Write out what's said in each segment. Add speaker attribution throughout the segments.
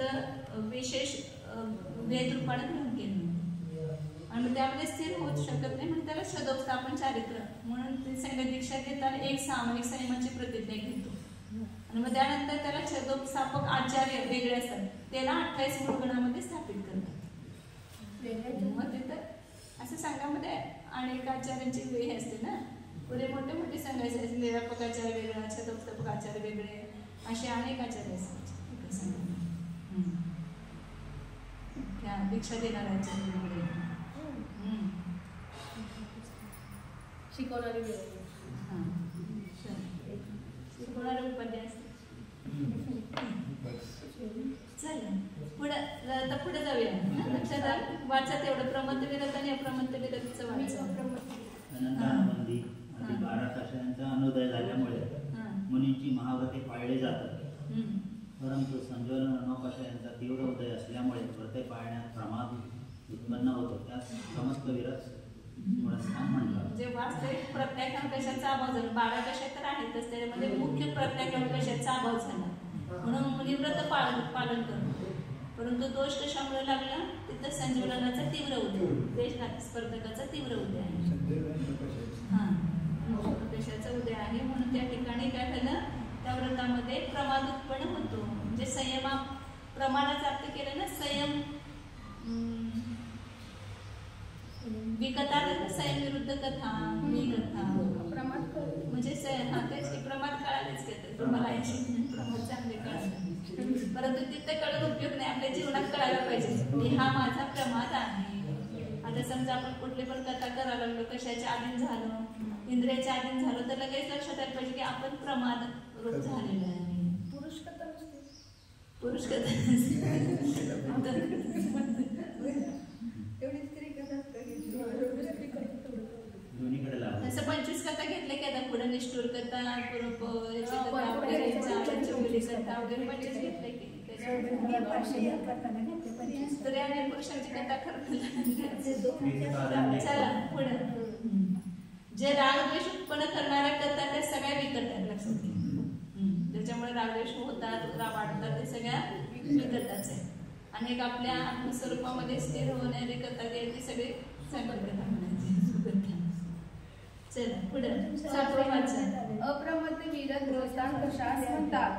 Speaker 1: तिथं विशेष वेदरूपाने ग्रहण केलं आणि मग त्यामध्ये स्थिर होऊ शकत नाही म्हणून त्याला शतोपस्थापन चारित्र म्हणून ते संघ दीक्षा घेताना एक सामायिक संयमाची प्रतिज्ञा घेतो आणि मग त्यानंतर त्याला शतोपस्थापक आचार्य वेगळे असतात त्याला 28 मूळगणामध्ये स्थापित करतात। मग तिथं असं संघामध्ये अनेक आचार्यांची हे असते ना, पुढे मोठे मोठे संघाचे असते, निरापक आचार्य वेगळा, शतोपस्थापक आचार्य वेगळे, असे अनेक आचार्य असतात संघामध्ये। त्या दीक्षा देणाऱ्या आचार्य वेगळे,
Speaker 2: शिकवणारे वेगळे,
Speaker 1: शिकवणारे उपाध्याय असते। चला पुढे जाऊया। लक्षात वाचा तेवढं प्रमत्त विरत आणि अप्रमत्त विरतचं वाचा।
Speaker 3: अनंतानुबंधी आधी 12 कषायांचा अनुदय झाल्यामुळे मुनींची महाव्रते पाळली जातात, परंतु संज्वलन 9 कषायांचा तीव्र उदय असल्यामुळे व्रते पाळण्यात प्रमाद उत्पन्न होतो, त्यास प्रमत्त विरत गुणस्थान म्हणतात।
Speaker 1: जे वास्तविक प्रत्येक अंकशाचा अभाव झाला, 12 कशा तर आहेतच, त्यामध्ये मुख्य प्रत्येक अंकशाचा अभाव झाला म्हणून मुनिव्रत पालन करतो, परंतु दोष कशामुळे लागला, तिथं संजीवनाचा तीव्र उदय, देश स्पर्धकाचा तीव्र उदय आहे, कशाचा उदय आहे म्हणून त्या ठिकाणी काय झालं, त्या व्रतामध्ये प्रमाद उत्पन्न होतो। म्हणजे संयमा प्रमाणाचा अर्थ केला ना, संयम विकथा संयम विरुद्ध कथा विकथा
Speaker 2: प्रमाद
Speaker 1: म्हणजे त्याची प्रमाद कळालेच घेते तुम्हाला, प्रमाद चांगले कळाले, परंतु तिथे कळून उपयोग नाही, आपल्या जीवनात कळायला पाहिजे की हा माझा प्रमाद आहे। आता समजा आपण कुठली पण कथा करायला लागलो, कशाच्या अधीन झालो, इंद्रियाच्या अधीन झालो, तर लगेच लक्षात आलं पाहिजे की आपण प्रमाद रूप झालेलं आहे।
Speaker 2: पुरुष कथा नसते,
Speaker 1: पुरुष कथा असं 25 कथा घेतल्या की आता पुढे निष्ठूर कथा, वगैरे 25 घेतले की स्त्रिया आणि पुरुषांची कथा चला पुढे। जे रागद्वेष उत्पन्न करणाऱ्या कथा त्या सगळ्या विकट आहेत, लक्षात घ्या, ज्याच्यामुळे रागद्वेष होतात, वाढतात, ते सगळ्या विकटच आहे। आणि आपल्या आत्मस्वरूपामध्ये स्थिर होणारी कथा ती सगळी संकट कथा म्हणायची। चला पुढे 7वं वाचन।
Speaker 2: अप्रमत्त विरत ग्रहस्थान कशास म्हणतात,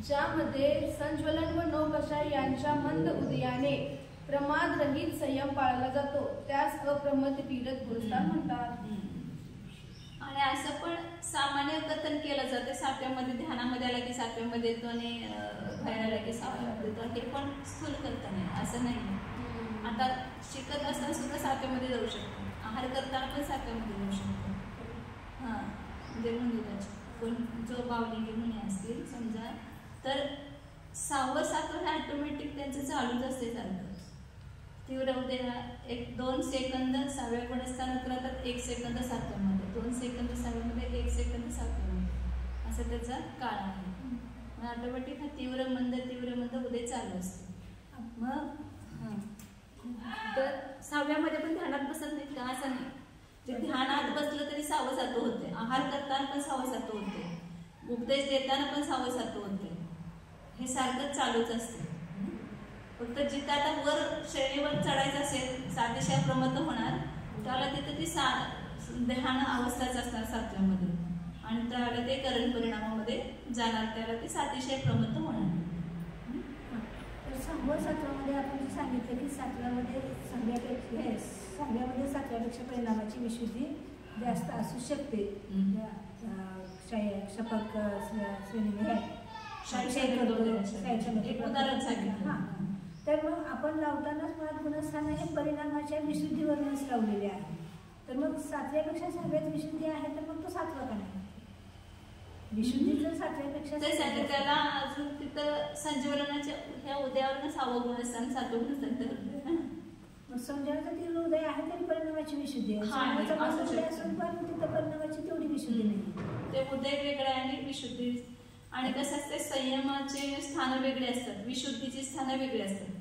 Speaker 2: ज्यामध्ये संज्वलन व 9 कषाय यांच्या मंद उदयाने प्रमाद रहित संयम पाळला जातो, त्यास अप्रमत्त विरत ग्रहस्थान म्हणतात।
Speaker 1: आणि असं पण सामान्य कथन केलं जातं, 7व्यामध्ये ध्यानामध्ये आला की 7व्यामध्ये येतो आणि भयाला की 6व्यामध्ये येतो, हे पण स्थूल कथन आहे, असं नाही। आता शिकत असताना सुद्धा 7व्यामध्ये जाऊ शकतो, आहार करताना पण 7व्यामध्ये जाऊ शकतो। म्हणजे मुनीराज कोण जो बावलिंगी मुनी असतील समजा, तर 6वं 7वं हे ऑटोमॅटिक त्यांचं चालूच असते सारखं। तीव्र उदय 1-2 सेकंद 6व्या गुणस्थानात राहतात, 1 सेकंद 7व्यामध्ये, 2 सेकंद 6व्यामध्ये, 1 सेकंद 7व्यामध्ये, असं त्याचा काळ आहे। मग ऑटोमॅटिक हा तीव्र मंद उदय चालू असतो। मग तर 6व्यामध्ये पण ध्यानात बसत नाहीत का, असं नाही, जे ध्यानात बसलं तरी 6वं 7वं होते, आहार करताना पण 6वं 7वं होते, उपदेश देताना पण 6वं 7वं होते, हे सारखं चालूच असते। फक्त जिथं आता वर श्रेणीवर चढायचं असेल, सातिशय प्रमत्त होणार, त्याला तिथं ती ध्यान अवस्थाच असणार 7व्यामध्ये, आणि त्याला ते करण परिणामामध्ये जाणार, त्याला ते सातिशय प्रमत्त होणार।
Speaker 4: 6व्या 7व्यामध्ये आपण सांगितलं की 7व्यामध्ये 7व्यापेक्षा परिणामाची विशुद्धी जास्त असू शकते, शपक श्रेणीमध्ये तर मग आपण लावतानाच मुळात गुणस्थान हे परिणामाच्या विशुद्धीवरूनच लावलेले आहे, तर मग 7व्यापेक्षा 6व्यात विशुद्धी आहे, तर मग तो 7वा का नाही, विशुद्धी जर 7व्यापेक्षा
Speaker 1: त्याला अजून तिथं संजीवनाच्या ह्या उदयावरून 6वं गुणस्थान 7वं गुणस्थान ठरवलं,
Speaker 4: मग संजीवनाचा तीव्र उदय आहे तरी परिणामाची विशुद्धी आहे, असून पण तिथं परिणामाची तेवढी विशुद्धी नाही,
Speaker 1: ते उदय वेगळं आहे आणि विशुद्धी। आणि कसं असते, संयमाचे स्थान वेगळे असतात, विशुद्धीची स्थानं वेगळी असतात,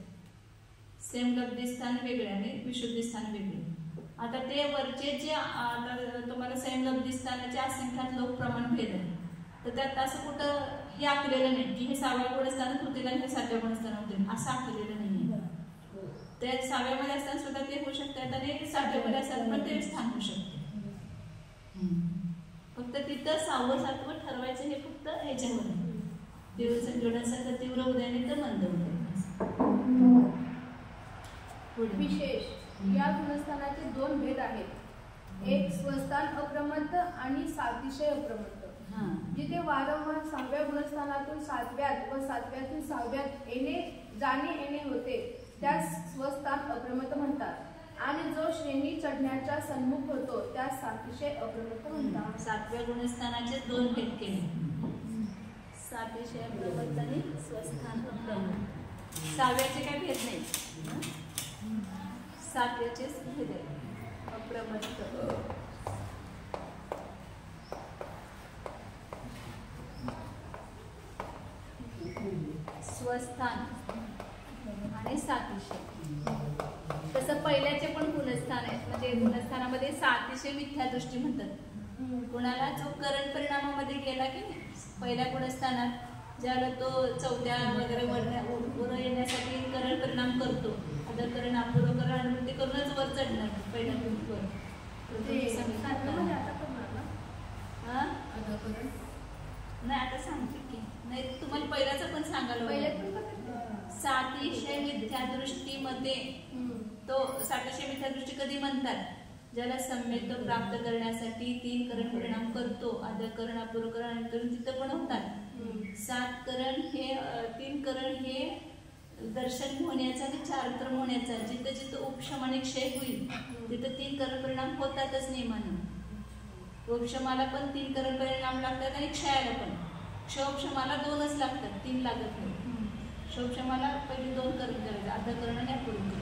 Speaker 1: संयमलब्धी स्थान वेगळे आणि विशुद्धी स्थान वेगळे। आता ते वरचे जे आता तुम्हाला संयमलब्धी स्थानाचे असंख्यात लोक प्रमाण भेद आहे, तर त्यात असं कुठं हे आखलेलं नाही की हे 6व्या गुणस्थानात होतील आणि हे 7व्या गुणस्थानात होतील, असं आखलेलं नाहीये. त्या 6व्यामध्ये असताना सुद्धा ते होऊ शकतात आणि 7व्यामध्ये असताना पण ते स्थान होऊ शकते. फक्त तिथं 6वं 7वं ठरवायचं हे फक्त ह्याच्यावर आहे. तीव्र संजोगासारखं तीव्र उदयाने तर मंद उदय.
Speaker 2: विशेष या गुणस्थानाचे 2 भेद आहेत. एक स्वस्थान अप्रमत्त आणि सातिशय अप्रमत्त. जिथे वारंवार 6व्या गुणस्थानातून 7व्यात व 7व्यातून 6व्यात जाणे येणे होते त्यास स्वस्थान अप्रमत्त म्हणतात आणि जो श्रेणी चढण्याच्या सन्मुख होतो त्यास सातिशय अप्रमत्त म्हणतात.
Speaker 1: 7व्या गुणस्थानाचे 2 भेद केले, सातिशय अप्रमत्त आणि स्वस्थान अप्रमत्त. 6व्याचे काही भेद नाही, 7व्याचेच भेद आहे. अप्रमत्त स्वस्थान आणि सातिशय. तसं पहिल्याचे पण गुणस्थान आहेत, म्हणजे गुणस्थानामध्ये सातिशय मिथ्यादृष्टी म्हणतात. कोणाला जो करण परिणामामध्ये गेला की पहिल्या गुणस्थानात ज्याला तो 4थ्या वगैरे वर येण्यासाठी करण परिणाम करतो, अधकरण अपूर्वकरण अनुवृत्ती करूनच वर चढणार पहिल्या गुणवर. नाही आता सांगते की नाही, तुम्हाला पहिल्याचं पण सांगायला. सातिशय मिथ्यादृष्टीमध्ये तो सातिशय मिथ्यादृष्टी कधी म्हणतात, ज्याला सम्यक प्राप्त करण्यासाठी 3 करण परिणाम करतो, अधकरण अपूर्वकरण अनुकरण तिथं पण होतात. 7 करण हे 3 करण हे दर्शन होण्याचा आणि चारित्र होण्याचा, जिथं जिथं उपशम आणि क्षय होईल तिथं 3 करण परिणाम होतातच नेमानं. उपशमाला पण 3 करण परिणाम लागतात आणि क्षयाला पण. क्षोपशमाला 2च लागतात, 3 लागत नाही. क्षोपशमाला पहिले 2 करण करायचं, अधकरण आणि अपूर्वकरण,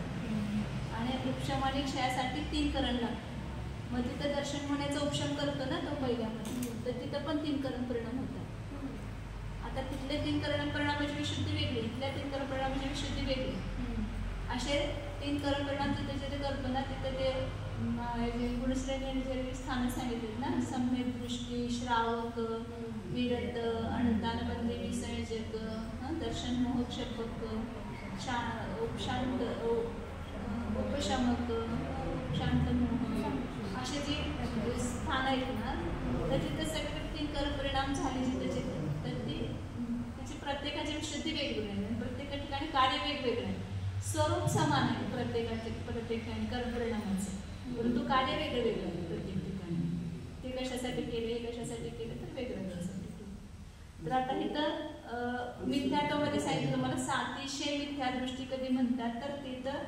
Speaker 1: आणि उपशम आणि क्षयासाठी 3 करण लागतात. मग तिथं दर्शन होण्याचा उपशम करतो ना तो पहिल्यामध्ये, तर तिथं पण 3 करण परिणाम होतात. आता तिथले 3 करण परिणामाची विशुद्धी वेगळी, इथल्या 3 करण परिणामाची विशुद्धी वेगळी. असे 3 करण परिणाम जिथे जिथे करतो ना तिथे ते गुणश्रेणी जे स्थानं सांगितलेत ना, सम्यक दृष्टी, श्रावक, विरत, अनंतानबंदी विसंयोजक, दर्शन मोहक्षपक, उपशांत उपशमक, शांत मोह, असे जे स्थान आहेत ना, तर तिथे सगळे 3 करण परिणाम झाले जिथे जिथे, तर त्याची प्रत्येकाची विशुद्धी वेगवेगळी आहे, प्रत्येक ठिकाणी कार्य वेगवेगळं आहे. स्वरूप समान आहे प्रत्येक ठिकाणी करण परिणामाचं, परंतु कार्य वेगळं वेगळं आहे प्रत्येक ठिकाणी. ते कशासाठी केले, कशासाठी केले, तर वेगळं कशासाठी केलं. तर आता इथं मिथ्यात्वामध्ये सांगितलं तुम्हाला सातिशय मिथ्यादृष्टी कधी म्हणतात, तर तिथं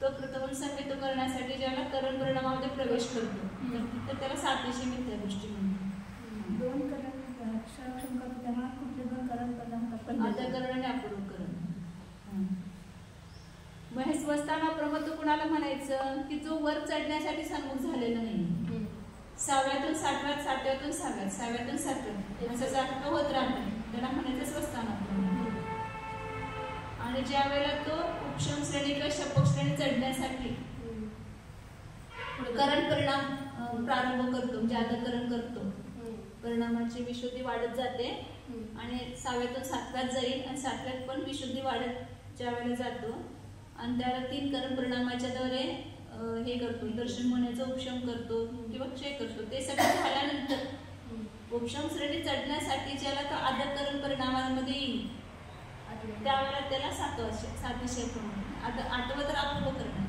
Speaker 1: तो कृतवून संकेत करण्यासाठी ज्याला करण परिणामामध्ये प्रवेश करतो तर तिथं त्याला सातिशय मिथ्यादृष्टी म्हणतात.
Speaker 4: 2 करण क्षम करतो तेव्हा कुठले 2 करण परिणाम
Speaker 1: अधकरण आणि अपूर्वकरण. मग हे स्वस्थान अप्रमत्त कुणाला म्हणायचं की जो वर चढण्यासाठी सन्मुख झालेला नाही. 6व्यातून 7व्यात, 7व्यातून 6व्यात, 6व्यातून 7व्यात असं जास्त होत राहतं, त्याला म्हणायचं स्वस्थान अप्रमत्त. आणि ज्या वेळेला तो उपशम श्रेणी किंवा शपक श्रेणी चढण्यासाठी करण परिणाम प्रारंभ करतो, म्हणजे अधकरण करतो, परिणामाची विशुद्धी वाढत जाते आणि 6व्यातून 7व्यात जाईल आणि 7व्यात पण विशुद्धी वाढत ज्या वेळेला जातो आणि त्याला 3 करण परिणामाच्या द्वारे हे करतो, दर्शन होण्याचा उपशम करतो किंवा क्षय करतो. ते सगळं झाल्यानंतर उपशम श्रेणी चढण्यासाठी ज्याला तो अधकरण परिणामामध्ये येईल त्यावेळेला त्याला सातिशय म्हणतात. 8वं तर अपूर्वकरण आहे.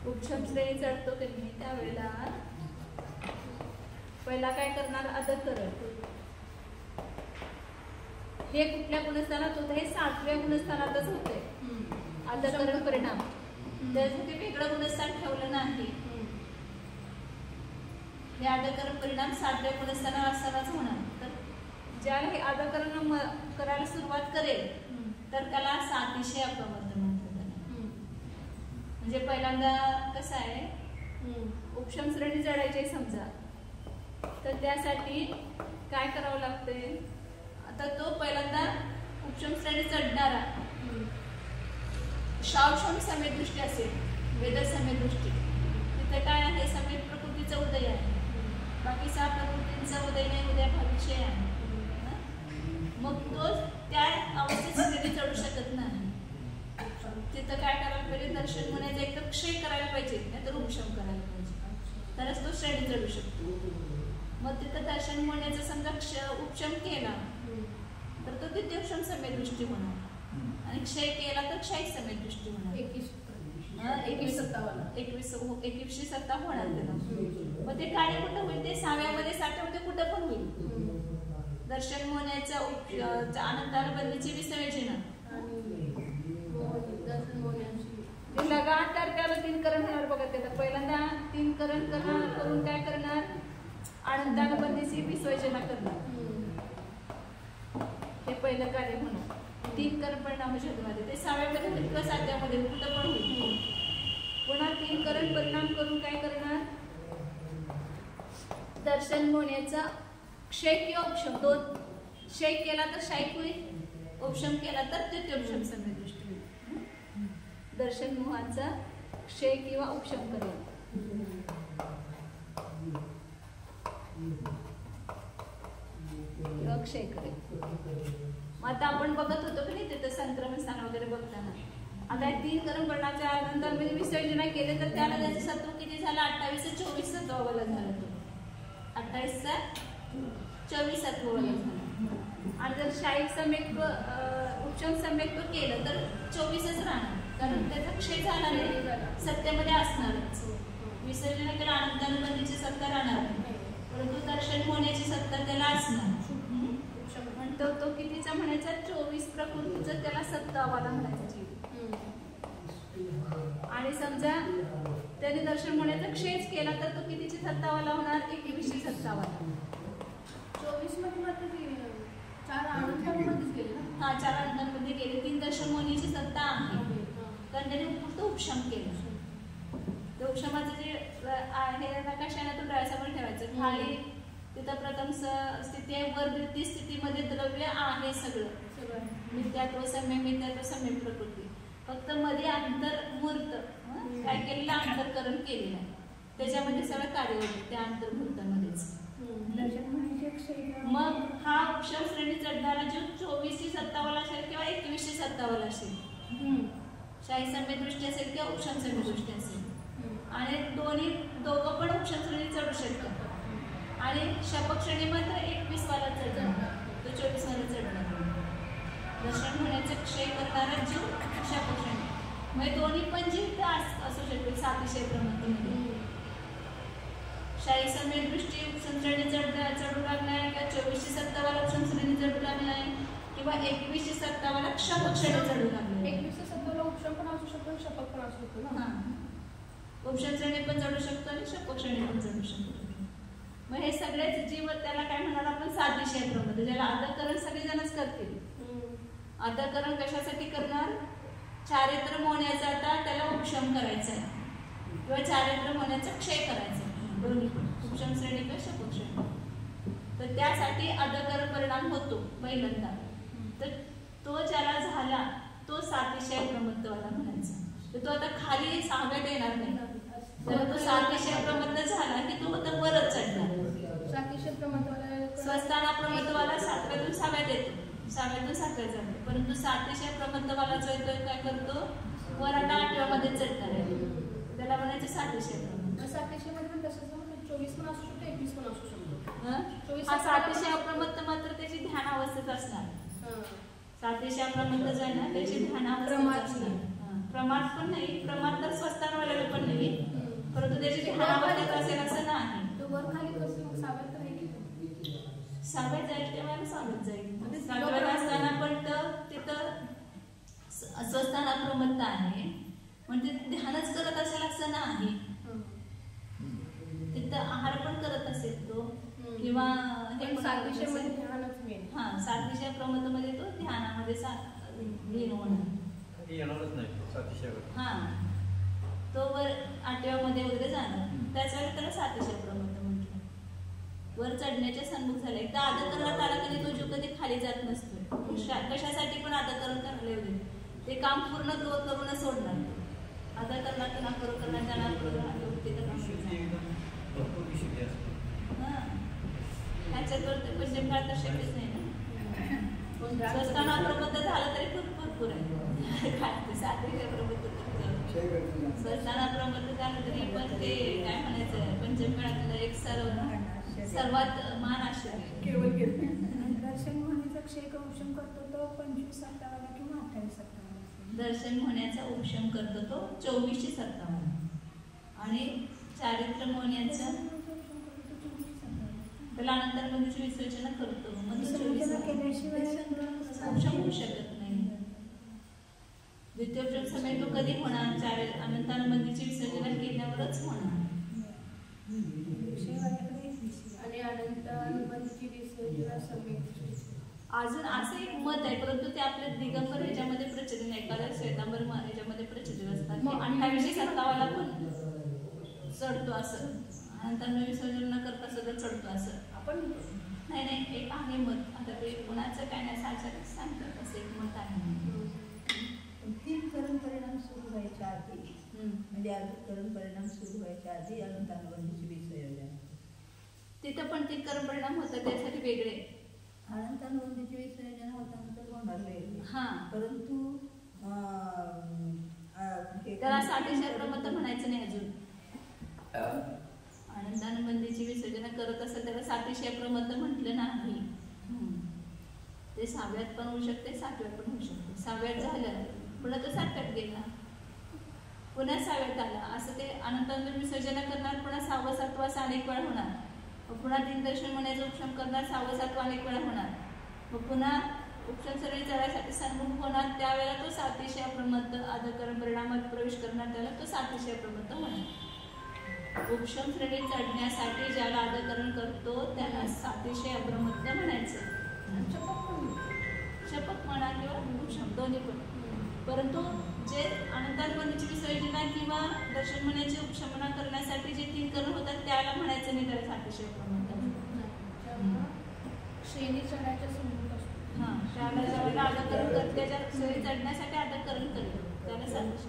Speaker 1: उपशम श्रेणी चढतो की नाही त्यावेळेला पहिला काय करणार, अधकरण. हे कुठल्या गुणस्थानात होतं, हे 7व्या गुणस्थानातच होतंय अधकरण परिणाम. त्यासाठी वेगळं गुणस्थान ठेवलं नाही. हे अधकरण परिणाम 7व्या गुणस्थानावर असतानाच होणार. तर ज्याला हे अधकरण करायला सुरुवात करेल तर त्याला सातिशय अप्रमत्त म्हणतात. म्हणजे पहिल्यांदा कसं आहे, उपशम श्रेणी चढायची समजा, तर त्यासाठी काय करावं लागतंय, आता तो पहिल्यांदा उपशम श्रेणी चढणारा शावशम समेत दृष्टी असेल, वेद समेत दृष्टी, तिथे काय आहे, समेत प्रकृतीचा उदय आहे, बाकी 6 प्रकृतींचा उदय नाही, उदय भविष्य आहे. तिथं काय करायला पाहिजे, दर्शन होण्याचा एक तर क्षय करायला पाहिजे, नाहीतर उपशम करायला पाहिजे, तरच तो श्रेणी चढू शकतो. मग तिथं दर्शन होण्याचा समजा उपशम केला तर तो द्वितीयोपशम सम्यक दृष्टी होणार, आणि क्षय केला तर क्षय सम्यक दृष्टी होणार. 21वी सत्ता होणार त्याला. मग ते कार्य कुठं होईल, ते 6व्यामध्ये 7व्यामध्ये कुठं पण होईल. दर्शन होण्याचा अनंतानुबंधीची विसर्जना लगातार त्याला 3 करण होणार बघा. त्याला पहिल्यांदा 3 करण करून काय करणार, अनंतानुबंधीची विसर्जना करणार. हे पहिलं कार्य होणार. 3 करण परिणाम शोधमध्ये ते 6व्यामध्ये होईल किंवा 7व्यामध्ये कुठं पण होईल. पुन्हा 3 करण परिणाम करून काय करणार, दर्शन होण्याचा क्षय किंवा उपशम. 2 क्षय केला तर शाईक होईल, उपशम केला तर द्वितीयोपशम सम्यक दृष्टी होईल. दर्शन मोहाचा क्षय किंवा उपशम करेल. किंवा क्षय करेल. मग आता आपण बघत होतो की नाही तिथं संक्रमण स्थान वगैरे बघताना, आता 3 करण परिणामाच्या अनंतामध्ये विसर्जना केले तर त्याला त्याचे सत्व किती झालं, 28 ते 24 सत्वाला झाला. तो 28 चा 24 सत्वाला झाला. आणि जर शाही सम्यक उपशम सम्यक केलं तर 24च राहणार, कारण त्याचा क्षय झाला नाही, सत्तेमध्ये असणारच. विसर्जना केला अनंतानुबंधीची सत्ता राहणार, परंतु दर्शन होण्याची सत्ता त्याला असणार. म्हणतो तो कितीचा म्हणायचा, 24 प्रकृतीचं त्याला सत्तावाला म्हणायचं. आणि समजा त्याने दर्शन होण्याचा क्षयच केला तर तो कितीची सत्तावाला होणार, 21ची सत्तावाला.
Speaker 2: 24 मध्ये मात्र 4 अनंतांमध्येच गेले ना.
Speaker 1: हा 4 अनंतांमध्ये गेले. 3 दर्शन होण्याची सत्ता आहे, कारण त्याने फक्त उपशम केलं. ते उपशमाचं जे आहे नकाशातून डोळ्यासमोर ठेवायचं. खाली तिथं प्रथम स्थिती आहे, वर वृत्ती स्थितीमध्ये द्रव्य आहे सगळं, मिथ्यात्व सम्यक, मिथ्यात्व सम्यक प्रकृती. फक्त मध्ये अंतर्मूर्त काय केलेलं, अंतर्करण केलेलं आहे, त्याच्यामध्ये सगळं कार्य होतं त्या अंतर्मूर्तामध्येच. मग हा उपशम श्रेणी चढणारा जो 24ची सत्तावाला असेल किंवा 21ची सत्तावाला असेल, शाही सम्यक दृष्टी असेल किंवा उपशम सम्यक दृष्टी असेल, आणि दोघं पण उपशम श्रेणी चढू शकतात. आणि शपक श्रेणी मात्र 21 वाला चढणार, तो 24 वाला चढणार. दर्शन होण्याचा क्षय करणारा जीव शपक श्रेणी. म्हणजे दोन्ही पण जीव असू शकतो 700 प्रमाणामध्ये. शाही सम्यक दृष्टी उपशम श्रेणी चढू लागलाय, किंवा 24ची सत्तावाला उपशम श्रेणी चढू लागलाय, किंवा 21ची सत्तावाला शपक श्रेणी चढू लागलाय.
Speaker 2: 21ची सत्तावाला उपशम पण असू शकतो, शपक पण असू शकतो ना.
Speaker 1: उपशम श्रेणी पण चढू शकतो आणि शपक श्रेणी पण चढू शकतो. मग हे सगळेच जीव त्याला काय म्हणणार आपण, सातिशय प्रमद, ज्याला अधःकरण सगळेजणच करतील. अधःकरण कशासाठी करणार, चारित्र होण्याचा आता त्याला उपशम करायचा आहे, किंवा चारित्र होण्याचा क्षय करायचा आहे, दोन्ही पण उपशम श्रेणी किंवा शपक श्रेणी. तर त्यासाठी अधःकरण परिणाम होतो पहिल्यांदा. तर तो ज्याला झाला तो सातिशय प्रमत्तवाला म्हणायचा. तर तो आता खाली 6व्यात येणार नाही, तर तो सातिशय प्रमत्त झाला की तो आता वरच चढणार.
Speaker 2: सातिशय प्रमत्तवाला
Speaker 1: स्वस्थाना प्रमत्तवाला 7व्यातून 6व्यात येतो, 6व्यातून 7व्यात जातो, परंतु सातिशय प्रमत्तवाला जो येतोय काय करतो, वर आता 8व्यामध्ये चढणार आहे, त्याला म्हणायचं सातिशय प्रमत्त.
Speaker 2: सातिशय मध्ये पण तसंच 24 पण असू शकतो, 21 पण असू शकतो.
Speaker 1: हा सातिशय अप्रमत्त मात्र त्याची ध्यान अवस्थेत असणार. सातिशय अप्रमत्त जो आहे ना त्याची ध्यान अवस्थेत असणार. प्रमाद पण नाही, प्रमाद तर स्वस्थानवाल्याला पण नाही, परंतु त्याची ध्यान अवस्थेत असेल असं नाही.
Speaker 2: तो वर खाली करतो, मग 6व्यात तर आहे की
Speaker 1: 6व्यात जाईल तेव्हा 6व्यात जाईल. 7व्यात असताना पण तिथं स्वस्थान अप्रमत्त आहे, म्हणजे ध्यानच करत असेल असं नाही. तिथं आहार पण करत असेल तो, किंवा हे
Speaker 2: सातिशय मध्ये ध्यानच मेन.
Speaker 1: हा सातिशय प्रमत्त मध्ये तो ध्यानामध्ये लीन होणार. हा तो वर 8व्यामध्ये वगैरे जाणार, त्याच वेळेला त्याला सातिशय प्रमत्त म्हटलं. वर चढण्याच्या सन्मुख झाले. एकदा अधःकरणात आला कधी तो जीव कधी खाली जात नसतो. कशासाठी पण अधःकरण करायला येऊ, ते काम पूर्ण करूनच सोडणार. अधःकरणात नाकरू करणार, त्या नाकरू ह्याच्यात पंचमकाळ तर शक्यच नाही ना. स्वस्थान अप्रमत्त झालं तरी भरपूर भरपूर आहे. काय सातविषय प्रबंध स्वस्ताना प्रबंध झालं तरी पण ते काय म्हणायचं पंचमकाळातलं एक सर्वात महान आश्चर्य
Speaker 2: केवळ
Speaker 4: दर्शन होण्याचा क्षय उपशम करतो तो 25 सप्ताहाला किंवा 28 सप्ताहाला.
Speaker 1: दर्शन होण्याचा उपशम करतो तो 24 सप्ताहाला आणि चारित्र्य होण्याचं त्याला अनंतानंदीची विसर्जन करतो. मग उपशम होऊ शकत नाही. द्वितीयोपशम समय तो कधी होणार? अनंतानंदीची विसर्जन केल्यावरच होणार.
Speaker 2: आणि अनंतानंदीची विसर्जन समय
Speaker 1: अजून असं एक मत आहे, परंतु ते आपल्या दिगंबर ह्याच्यामध्ये प्रचलित नाही. एखाद्या श्वेतांबर ह्याच्यामध्ये प्रचलित असतात की 28 सत्तावाला पण चढतो असं, अनंतानंद विसर्जन न करता सुद्धा चढतो असं.
Speaker 2: आपण
Speaker 1: नाही एक आहे मत. आता ते कोणाचं काय नाही साक्षात सांगतात असं एक मत आहे.
Speaker 5: 3 करण परिणाम सुरू व्हायच्या आधी म्हणजे करण परिणाम सुरू व्हायच्या आधी अनंतानंदीची विसर्जन.
Speaker 1: तिथं पण 3 करण परिणाम होतात त्यासाठी वेगळे.
Speaker 5: अनंतानंदीची विसर्जन होतानंतर होणार वेगळे.
Speaker 1: हा
Speaker 5: परंतु
Speaker 1: त्याला 60 प्रमत म्हणायचं नाही अजून. अनंतानंदीची विसर्जन करत असेल त्याला 60 प्रमत म्हटलं नाही. ते 6व्यात पण होऊ शकते 7व्यात पण होऊ शकते. 6व्यात झालं पुन्हा तो 7व्यात गेला पुन्हा 6व्यात आला असं ते अनंतानंद विसर्जन करणार. पुन्हा 6वा 7वा असा अनेक वेळा होणार. मग पुन्हा दिनदर्शन होण्याचं उपशम करणार. 6वा 7वा अनेक वेळा होणार. मग पुन्हा उपशम सरळी चढायसाठी सन्मुख होणार. त्यावेळेला तो 60 प्रमत्त आदकरण परिणामात प्रवेश करणार त्याला तो 60 प्रमत्त होणार. उपशम श्रेणी चढण्यासाठी ज्याला आदकरण करतो त्याला 60 अप्रमत्त म्हणायचं. शपथ म्हणा किंवा उपशम दोन्ही पण. परंतु जे अनंतानंदीची विसर्जना किंवा दर्शन म्हणण्याची उपशमना करण्यासाठी जे 3 करण होतात त्याला म्हणायचं नाही त्याला 60 अप्रमत्त.
Speaker 2: श्रेणी चढायच्या समोर असतो.
Speaker 1: हा त्याला ज्यावेळेला आदकरण करते त्याच्या श्रेणी चढण्यासाठी आदकरण करतो त्याला 60.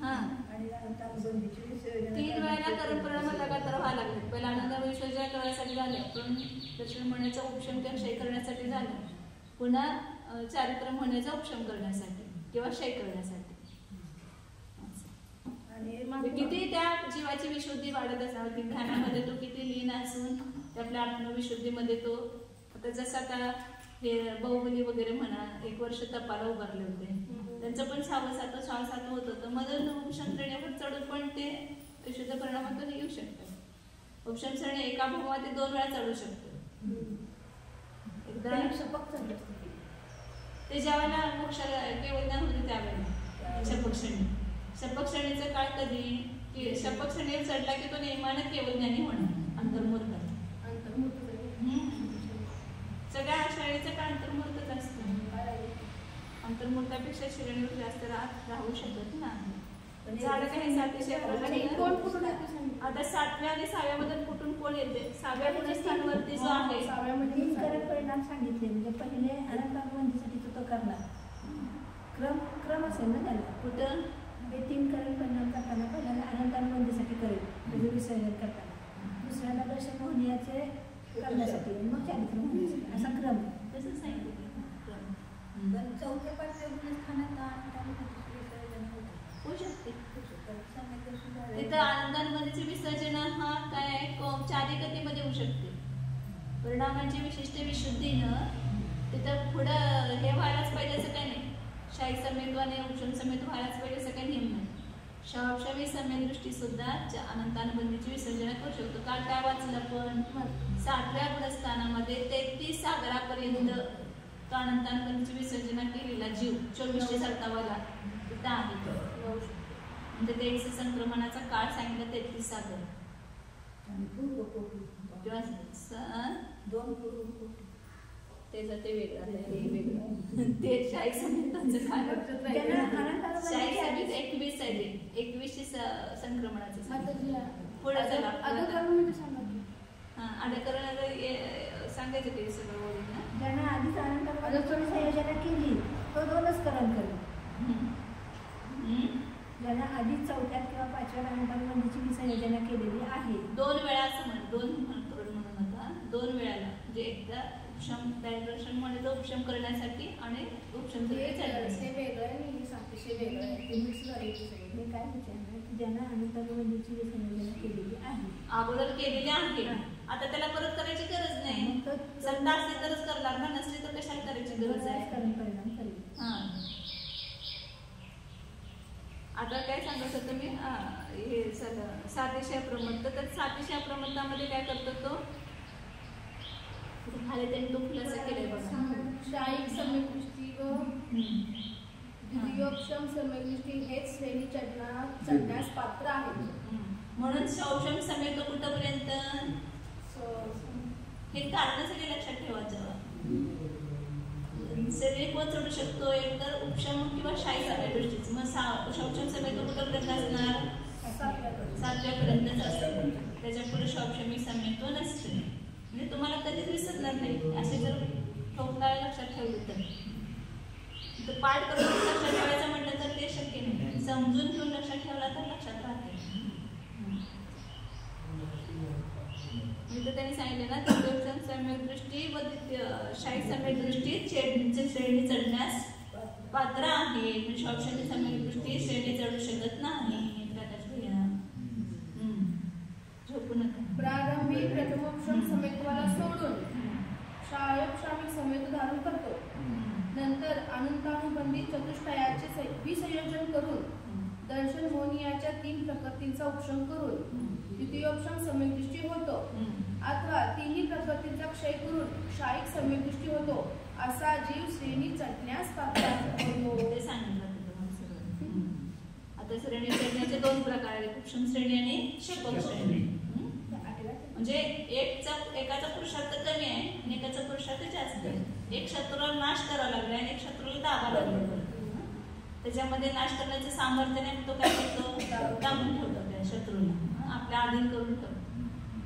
Speaker 1: हा 3 वेळेला करण परिणाम लगातार व्हायला लागले. पहिला अनंत विसर्जन करण्यासाठी झालं, पण दर्शन म्हणण्याचा उपशम किंवा क्षय करण्यासाठी झालं, पुन्हा चारित्र्य म्हणण्याचा उपशम करण्यासाठी किंवा क्षय करण्यासाठी. आणि किती त्या जीवाची विशुद्धी वाढत असावी की ध्यानामध्ये तो किती लीन असून आपल्या आत्मविशुद्धीमध्ये तो आता जसं आता हे बाहुबली वगैरे म्हणा 1 वर्ष तपाला उभारले होते. त्यांचं पण 6वा 7वा होत होतं. मधून उपशम श्रेणीवर चढून पण ते विशुद्ध परिणामातून येऊ शकतात. उपशम श्रेणी एका भावात ते 2 वेळा चढू शकतो. एकदा ते ज्यावेळेला मोक्षाला केवळ ज्ञान होते त्यावेळेला शपक श्रेणी. शपक श्रेणीचा काळ कधी की शपक श्रेणीवर चढला की तो नेमानं केवळ ज्ञानी होणार अंतर्मुख. सगळ्या श्रेणीचा काळ अंतर्मुखच असतो. अंतर्मुखापेक्षा श्रेणीवर जास्त राहू शकत नाही. झालं काही 60 आता 7व्या आणि 6व्या मध्ये कुठून कोण येते? 6व्या गुणस्थानवरती जो आहे
Speaker 4: 3 करण परिणाम सांगितले. म्हणजे पहिले अनंतानंदीसाठी तो करणार क्रम असेल ना त्याला.
Speaker 1: कुठं
Speaker 4: हे 3 करण परिणाम करताना पहिल्यांदा अनंतानंदीसाठी करेल म्हणजे विसर्जन करताना. दुसऱ्यांदा दर्शन होण्याचे करण्यासाठी मग चारित्र्य होण्यासाठी असा क्रम
Speaker 1: तसं सांगितलं.
Speaker 5: 4थ्या 5व्या गुणस्थानात
Speaker 1: होऊ शकते. तिथं अनंतानंदीचे विसर्जन हा काय चारिकतेमध्ये होऊ शकते. परिणामांची विशिष्ट विशुद्धीनं तिथं पुढं हे व्हायलाच पाहिजे असं काही नाही. शाही समेत आणि उपशम समेत व्हायलाच पाहिजे असं काही नियम नाही. शाही समेत दृष्टी सुद्धा अनंतानंदीची विसर्जन करू शकतो. काल काय वाचलं पण 7व्या गुणस्थानामध्ये 33 सागरापर्यंत तो अनंतानंदीची विसर्जना केलेला जीव 24 सत्तावाला तिथं आहे. म्हणजे देवीचं संक्रमणाचा काळ सांगितलं 33 सागर किंवा 2 त्याचं ते वेगळं ते शाही समेतांचं काळ. शाही समेत 21 आहे. 21 संक्रमणाचं पुढे चला. अडकरण सांगायचं ते सगळं बोलून ना.
Speaker 4: ज्यांना आधीच अनंतानंदीची संयोजना केली तो 2च करण करेल. ज्यांना आधी 4थ्या किंवा 5व्या अनंतानंदीची संयोजना केलेली आहे
Speaker 1: 2 वेळा असं म्हण 2 करण म्हणून नका 2 वेळाला म्हणजे एकदा उपशम डायव्हर्शनमुळे तो उपशम करण्यासाठी आणि उपशम चढण्यासाठी.
Speaker 2: हे वेगळं आहे आणि सातिशय वेगळं आहे, ते मिक्स झाले.
Speaker 4: मी काय विचारणार की ज्यांना अनंतानुबंधीची संयोजन केलेली आहे,
Speaker 1: अगोदर केलेली आहे, आता त्याला परत करायची गरज नाही. संत असली तरच करणार ना, नसली तर कशाला करायची गरज आहे.
Speaker 4: परिणाम करेल.
Speaker 1: आता काय सांगत होतं मी, हे सगळं सातिशय प्रमत्त. तर सातिशय प्रमत्तामध्ये काय करतो तो खाली त्यांनी तो खुलासा केलाय बघा.
Speaker 2: शाईक सम्यक्दृष्टी व द्वितीयोपशम सम्यक्दृष्टी हेच श्रेणी चढण्यास पात्र आहेत.
Speaker 1: म्हणून शौशम समेत कुठपर्यंत हे कारण सगळे लक्षात ठेवायचं. श्रेणी कोण चढू शकतो, एक तर उपशम किंवा शाही सम्यक्दृष्टीच. मग शौशम समेत कुठपर्यंत असणार, 7व्यापर्यंतच असतं. त्याच्या पुढे शौशमी समेत नसते. म्हणजे तुम्हाला कधीच विसरणार नाही. असे जर ठोकताळे लक्षात ठेवले तर पाठ करून लक्षात ठेवायचं म्हटलं तर ते शक्य नाही. समजून घेऊन लक्षात ठेवला तर लक्षात राहते. त्यांनी सांगितले ना, तृतीयोपशम सम्यक्दृष्टी व शाही सम्यक्दृष्टी श्रेणी चढण्यास पात्र आहे. शौशमी सम्यक्दृष्टी श्रेणी चढू शकत नाही. झोपू नका.
Speaker 2: प्रारंभी प्रथमोपशम समेत्वाला सोडून शायोपशामिक समेत धारण करतो. नंतर अनंतानुबंधी चतुष्टयाचे विसंयोजन करून दर्शन मोहनीयाच्या 3 प्रकृतींचा उपशम करून द्वितीयोपशम सम्यक्दृष्टी होतो, अथवा तिन्ही प्रकृतींचा क्षय करून शाईक सम्यक्दृष्टी होतो. असा जीव श्रेणी चढण्यास पात्र होतो.
Speaker 1: ते सांगितलं तुम्हाला. आता श्रेणी चढण्याचे 2 प्रकार आहेत, उपशम श्रेणी आणि शपक श्रेणी. म्हणजे एकाचा पुरुषार्थ कमी आहे आणि एकाचा पुरुषार्थ जास्त आहे. एक शत्रूला नाश करावा लागला आणि एक शत्रूला दाबा लागला. त्याच्यामध्ये नाश करण्याचं सामर्थ्याने तो काय करतो, दाबून ठेवतो त्या शत्रूला, आपल्या अधीन करून ठेवतो.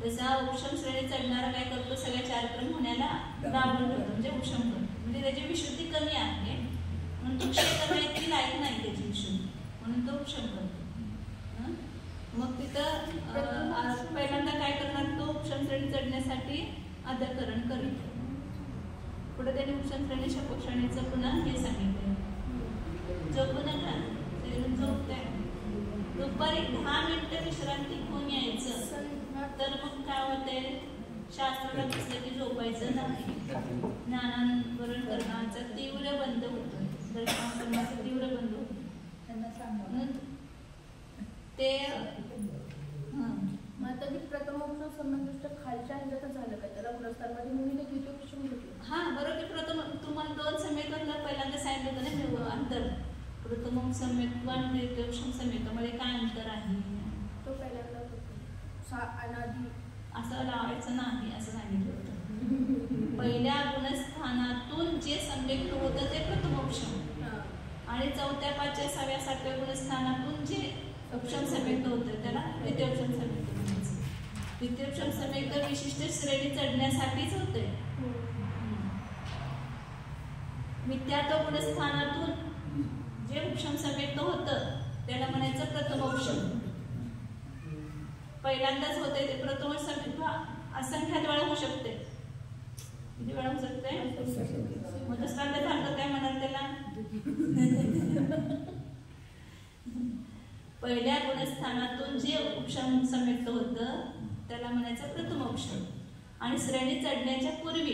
Speaker 1: तसा उपशम श्रेणी चढणारा काय करतो, सगळ्या 4 क्रम होण्याला दाबून ठेवतो, म्हणजे उपशम करतो. म्हणजे त्याची विशुद्धी कमी आहे म्हणून तो क्षय करण्याची लायक नाही त्याची विशुद्धी, म्हणून तो उपशम करतो. मग तिथं पहिल्यांदा काय करणार, तो उपशम श्रेणी चढण्यासाठी अध्याकरण करतो. पुढे त्यांनी उपशम श्रेणी शपक श्रेणीचं पुन्हा हे सांगितलं, झोपू नका, झोपताय. दुपारी 10 मिनिटं विश्रांती घेऊन यायचं, तर मग काय होतंय, शास्त्राला बसलं की झोपायचं नाही. ज्ञानावरण करण्याचा तीव्र बंद होतो, दर्शन करण्याचा तीव्र बंद होतो. ते
Speaker 2: आता ही प्रथमोपशम सम्यक्दृष्ट खालच्या ह्याच्यातच झालं काय, त्याला पुरस्कारमध्ये मुलीने द्वितीयोपशम घेतलं.
Speaker 1: हा बरोबर. प्रथम तुम्हाला 2 समेतमधलं पहिल्यांदा सांगितलं होतं ना अंतर, प्रथम समेत आणि द्वितीयोपशम समेतामध्ये काय अंतर आहे,
Speaker 2: तो पहिल्यांदा अनादी
Speaker 1: असं लावायचं नाही असं सांगितलं होतं. पहिल्या गुणस्थानातून जे सम्यक्त होतं ते प्रथमोपशम, आणि 4थ्या 5व्या 6व्या 7व्या गुणस्थानातून जे उपशम समेत होतं त्याला द्वितीयोपशम समेत म्हणायचं. द्वितीयोपशम समेत विशिष्ट श्रेणी चढण्यासाठीच होते. मिथ्यात्व गुणस्थानातून जे उपशम समेत होतं त्याला म्हणायचं प्रथमोपशम. पहिल्यांदाच होते ते प्रथम समेत असंख्यात वेळा होऊ शकते. किती वेळा होऊ शकते, मग दृष्टांत झालं काय म्हणाल त्याला. पहिल्या गुणस्थानातून जे उपशम समेत होतं त्याला म्हणायचं प्रथमोपशम. आणि श्रेणी चढण्याच्या पूर्वी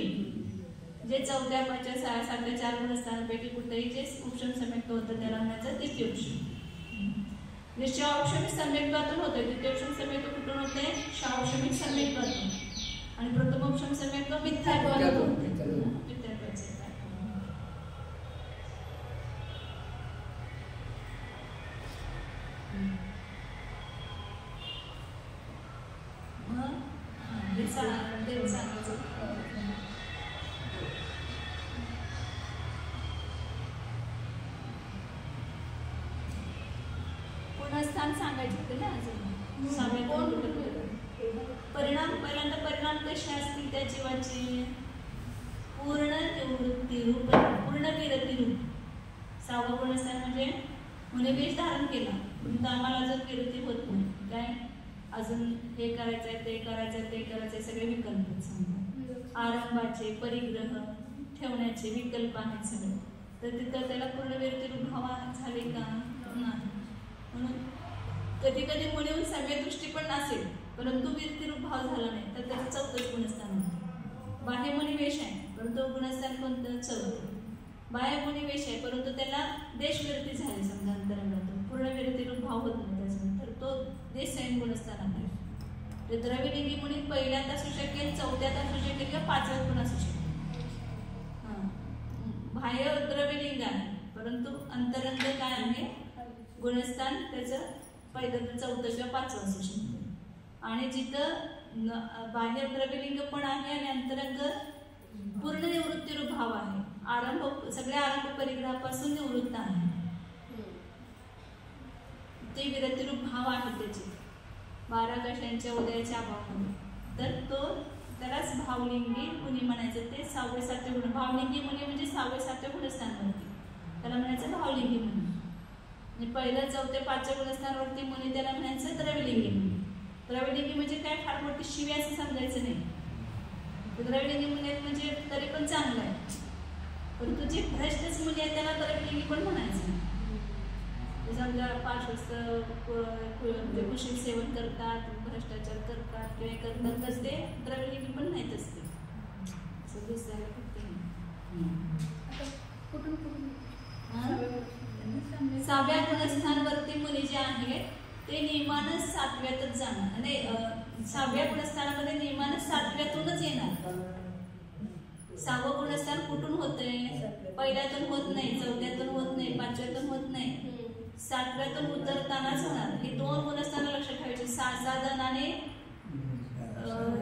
Speaker 1: जे 4थ्या 5व्या 6व्या 7व्या 4 गुणस्थानांपैकी कुठेही जे उपशम समेत होतं त्याला म्हणायचं द्वितीयोपशम. म्हणजे शावशमिक सम्यक्त्वातून होते. द्वितीयोपशम समेत कुठून होते, शावशमिक सम्यक्त्वातून. आणि प्रथमोपशम समेत मिथ्यात्वातून होते. गुणस्थान सांगायचे होते ना अजून. परिणाम, पहिल्यांदा परिणाम कसे असतील त्या जीवाचे, पूर्ण निवृत्ती रूप, पूर्ण विरती रूप. 6वं गुणस्थान म्हणजे मुने वेश धारण केला पण आम्हाला अजून विरती होत नाही, काय अजून हे करायचंय ते करायचंय ते करायचंय, सगळे विकल्प. आरंभाचे परिग्रह ठेवण्याचे विकल्प आहेत सगळे, तर तिथं त्याला पूर्ण विरतिरूप भाव झाले का नाही. म्हणून कधी कधी मुलीहून सगळे दृष्टी पण नसेल परंतु विरतिरूप भाव झाला नाही तर त्याचं चौथंच गुणस्थान होतं. बाह्य मुनिवेश आहे परंतु गुणस्थान कोणतं? चौथं. बाह्य मुनिवेश आहे परंतु त्याला देशविरती झाली समजा अंतरंगातून, पूर्ण विरतिरूप भाव होत नाही त्याच्यानंतर तो देश स्वयं गुणस्थान आहे. द्रविलिंगी मुनी पहिल्यात असू शकेल, चौथ्यात असू शकेल किंवा पाचव्यात पण असू शकेल. बाह्य द्रविलिंग आहे परंतु अंतरंग काय आहे? गुणस्थान त्याचं पहिलं चौथं किंवा पाचवं असू शकतं. आणि जिथं बाह्य द्रविलिंग पण आहे आणि अंतरंग पूर्ण निवृत्तीरूप भाव आहे, आरंभ सगळ्या आरंभ परिग्रहापासून निवृत्त आहे, ते विरतिरूप भाव आहे त्याचे 12 कशांच्या उदयाच्या अभावामध्ये, तर तो त्यालाच भावलिंगी मुनी म्हणायचं. ते 6वे 7वे गुण. भावलिंगी मुनी म्हणजे 6वे 7वे गुणस्थानावरती त्याला म्हणायचं भावलिंगी मुनी. म्हणजे पहिलं 4थे 5च्या गुणस्थानावरती मुनी त्याला म्हणायचं द्रविलिंगी मुनी. द्रविलिंगी म्हणजे काय फार मोठी शिवी असं समजायचं नाही. द्रविलिंगी मुनी म्हणजे तरी पण चांगलं आहे, परंतु जे भ्रष्टच मुनी आहे त्याला द्रविलिंगी पण म्हणायचं. समजा पार्श्वस्थ कुशील सेवन करतात, भ्रष्टाचार करतात किंवा करतात तर ते द्रविलिंगी पण नाहीत असते असं दिसायला फक्त. सहाव्या गुणस्थानावरती मुनी जे आहे ते नियमानं 7व्यातच जाणार आणि 6व्या गुणस्थानामध्ये नियमानं 7व्यातूनच येणार. 6वं गुणस्थान कुठून होतंय? पहिल्यातून होत नाही, 4थ्यातून होत नाही, 5व्यातून होत नाही, 7व्यातून उतरतानाच होणार. हे 2 गुणस्थान लक्षात ठेवायचे. साधन आणि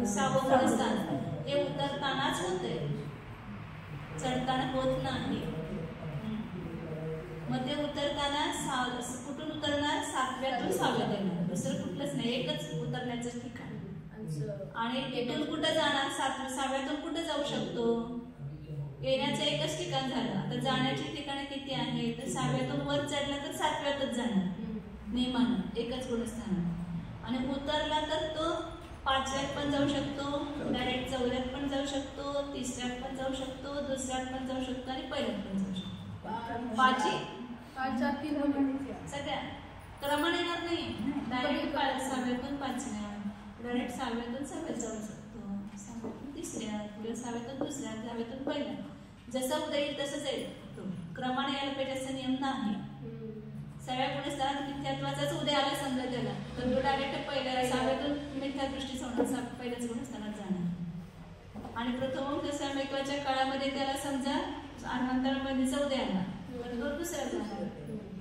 Speaker 1: 6वं गुणस्थान हे उतरतानाच होते, चढताना होत नाही. मग ते उतरताना कुठून उतरणार? 7व्यातून 6व्यात येणार, दुसरं कुठलंच नाही, एकच उतरण्याचं ठिकाण. आणि इथून कुठं जाणार? 6व्यातून कुठं जाऊ शकतो? येण्याचं एकच ठिकाण झालं. आता जाण्याची ठिकाणं किती आहे? तर 6व्यातून वर चढला तर 7व्यातच जाणार नियमानं, एकच गुणस्थान. आणि उतरला तर तो 5व्यात पण जाऊ शकतो, डायरेक्ट 4व्यात पण जाऊ शकतो, 3ऱ्यात पण जाऊ शकतो, 2ऱ्यात पण जाऊ शकतो आणि पहिल्यात पण जाऊ शकतो. 5 सगळ्या क्रमाने येणार नाही, डायरेक्ट 6व्यातून 5व्या, डायरेक्ट 6व्यातून 7व्यात जाऊ शकतो, 6व्यातून 3ऱ्यात किंवा 6व्यातून 2ऱ्यात, 6व्यातून पहिल्यात. जसं उदय येईल तसंच येईल, तो क्रमाने यायला पाहिजे असा नियम नाही. 6व्या गुणस्थानात मिथ्यात्वाचाच उदय आला समजा त्याला, तर तो डायरेक्ट पहिल्या 6व्यातून मिथ्या दृष्टी सोडणार, पहिल्याच गुणस्थानात जाणार. आणि प्रथम सामयिकवाच्या काळामध्ये त्याला समजा अनंतरमध्येचा उदय आला तर तो दुसऱ्यात जाणार.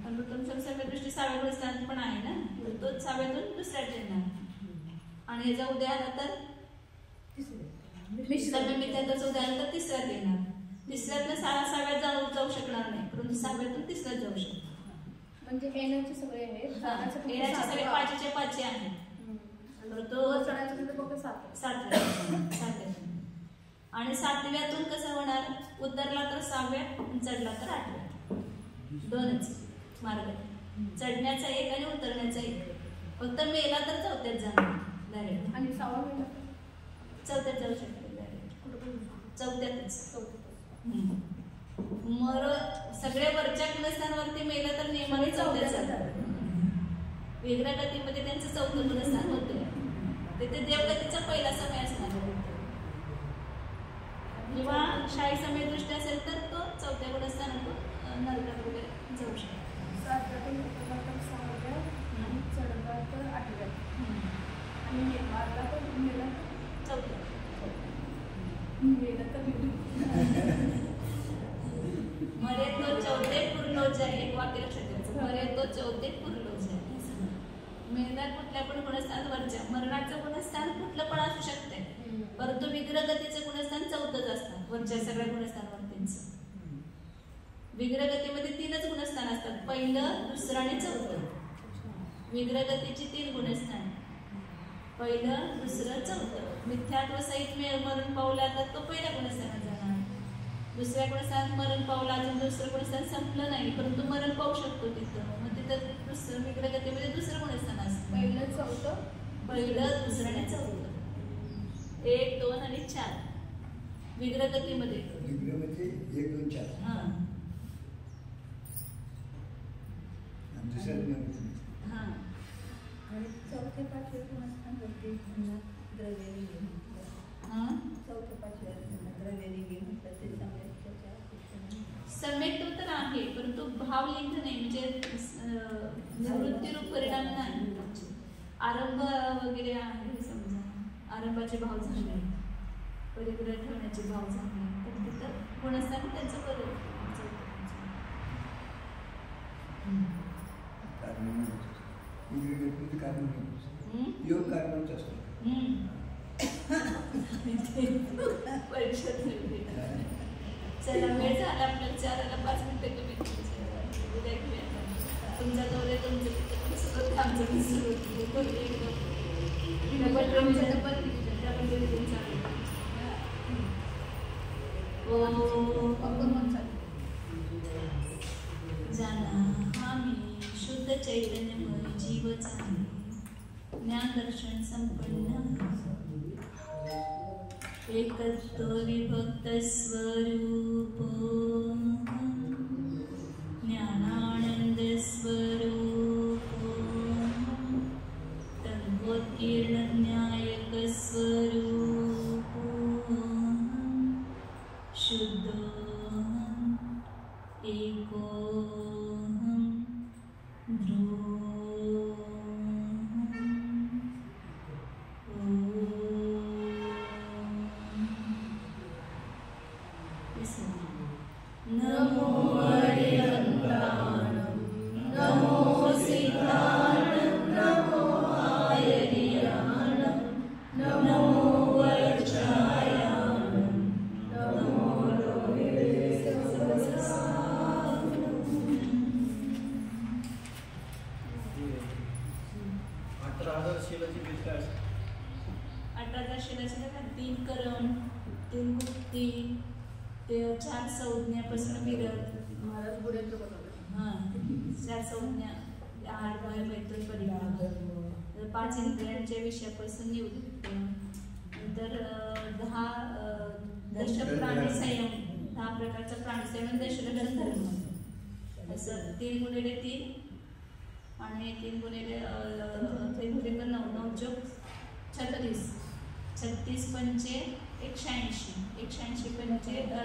Speaker 1: पण प्रथम साम्य दृष्टी 6व्या गुणस्थानात पण आहे ना, तर तो 6व्यातून 2ऱ्यात येणार. आणि याचा उदय आला तर साम्य मिथ्यात्वाचा उदय आला तर 3ऱ्यात येणार. 3ऱ्यातनं 6व्यात जाऊ शकणार नाही, परंतु 6व्यातून 3ऱ्यात जाऊ शकतो.
Speaker 2: म्हणजे येण्याचे सगळे आहेत,
Speaker 1: येण्याचे सगळे 5चे 5 आहेत, तर तो
Speaker 2: फक्त
Speaker 1: 7व्या. आणि 7व्यातून कसं होणार? उतरला तर 6व्यात, चढला तर 8व्यात. 2च मार्ग, चढण्याचा एक आणि उतरण्याचा एक. फक्त मेला तर 4थ्यात जाणार डायरेक्ट.
Speaker 2: आणि 6वा महिना
Speaker 1: 4थ्यात जाऊ शकतो डायरेक्ट, 4थ्यातच. मग सगळ्या वरच्या गुणस्थानावरती मेलं तर नियमाने 4थ्यात जातात. वेगळ्या गतीमध्ये त्यांचं 4थं गुणस्थान होतं, ते देवगतीचा पहिला समय असणार किंवा शाही समय दृष्टी असेल तर तो 4थ्या गुणस्थानातून नरकात वगैरे जाऊ शकतो.
Speaker 2: 7व्यातून उतरला तर 6व्यात, चढला तर 8व्यात, आणि मारला तर मेला
Speaker 1: 4थ्या.
Speaker 2: मेला तर
Speaker 1: मरे तो 4थे पूर्लोज आहे. एक वाक्य लक्षात ठेवायचं, मरे तो 4थे पूर्लोज आहे. मेला कुठल्या पण गुणस्थान वरच्या, मरणाचं गुणस्थान कुठलं पण असू शकते, परंतु विग्रहगतीचं गुणस्थान 4थंच असतात वरच्या सगळ्या गुणस्थानावरतींचं. विग्रहगतीमध्ये 3च गुणस्थान असतात, पहिलं, दुसरं आणि 4थं. विग्रहगतीची 3 गुणस्थान, पहिलं, दुसरं, 4थं. मिथ्यात्व सहित मरण पावला तर तो पहिल्या गुणस्थानात जाणार. दुसऱ्या गुणस्थानात मरण पावला, अजून दुसरं गुणस्थान संपलं नाही परंतु मरण पाहू शकतो तिथं, मग तिथं दुसरं विग्रहगतीमध्ये दुसरं गुणस्थान असतं.
Speaker 2: पहिलं, 4थं,
Speaker 1: पहिलं, दुसरं आणि 4थं. 1, 2 आणि 4 विग्रहगतीमध्ये
Speaker 6: विग्रह म्हणजे 1, 2, 4
Speaker 1: हां
Speaker 6: आणि दुसऱ्या नियमामध्ये
Speaker 1: हां
Speaker 5: आणि चौथे पाचवे गुणस्थानवरती पुन्हा द्रव्यलिंगी म्हटलं.
Speaker 1: हां
Speaker 5: चौथे पाचवे द्रव्यलिंगी म्हटलं ते सम्यक्ताच्या अपेक्षेने.
Speaker 1: सम्यक्त्व तर आहे परंतु भावलिंग नाही म्हणजे निवृत्तीरूप परिणाम नाही. आरंभ वगैरे आहे समजा आरंभाचे भाव झाले परिग्रह ठेवण्याचे भाव झाले तर तिथं गुणस्थान त्यांचं बरं
Speaker 6: योग कारणच असतो.
Speaker 1: परीक्षा चला वेळ झाला आपल्याला 4 ला 5 मिनिटं कमी उद्या घेऊया तुमचा दौरे तुमचं तिथं आमचं जाना हामी शुद्ध चैतन्यमय जीव चांगले ज्ञान दर्शन संपन्न एकत्व विभक्त स्वरूप ज्ञानानंद स्वरूप तन्वोत्कीर्ण न्यायक स्वरूप शुद्ध एकोहम नमो हरिहंताणं नमो सिद्धाणं नमो आयर्याणं नमो वर्चायाणं नमो लोहे तीन करण 3 गुप्ती ते 4 संज्ञापासून विरत
Speaker 2: महाराज बुड्यांचं बनवलं.
Speaker 1: हां 4 संज्ञा 8 बाय मैत्र परिणाम 5 इंद्रियांच्या विषयापासून निवृत्त नंतर 10 दश प्राणी संयम 10 प्रकारचा प्राणी संयम दशलक्ष धर्म असं 3 गुणिले 3 आणि 3 गुणिले 9 9 चौक 36 36 पंचे 180 180 पंचे 10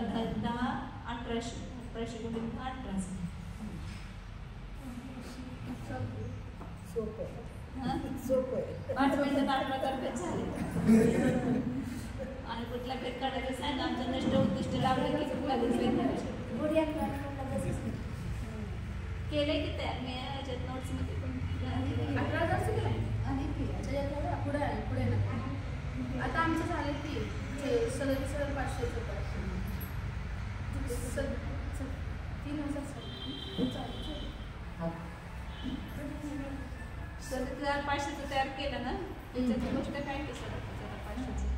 Speaker 1: 1800 1800 गुणिले 1800
Speaker 5: सोपं
Speaker 1: हां
Speaker 5: सोपं आहे.
Speaker 1: 5 मिनिटात 8 तारखेत झाले आणि कुठला पेट काढायचं सांग आमचं नष्ट उद्दिष्ट लावलं की लागून केले की तयार मी याच्यात नोट्समध्ये पण
Speaker 2: 18,000 चं केलंय? पुढे आहे, पुढे ना. आता आमचं झाले 3 सरळ 500चं पण 3,000
Speaker 1: 500चं तयार केलं ना त्याच्यात गोष्ट काय की सर 500चं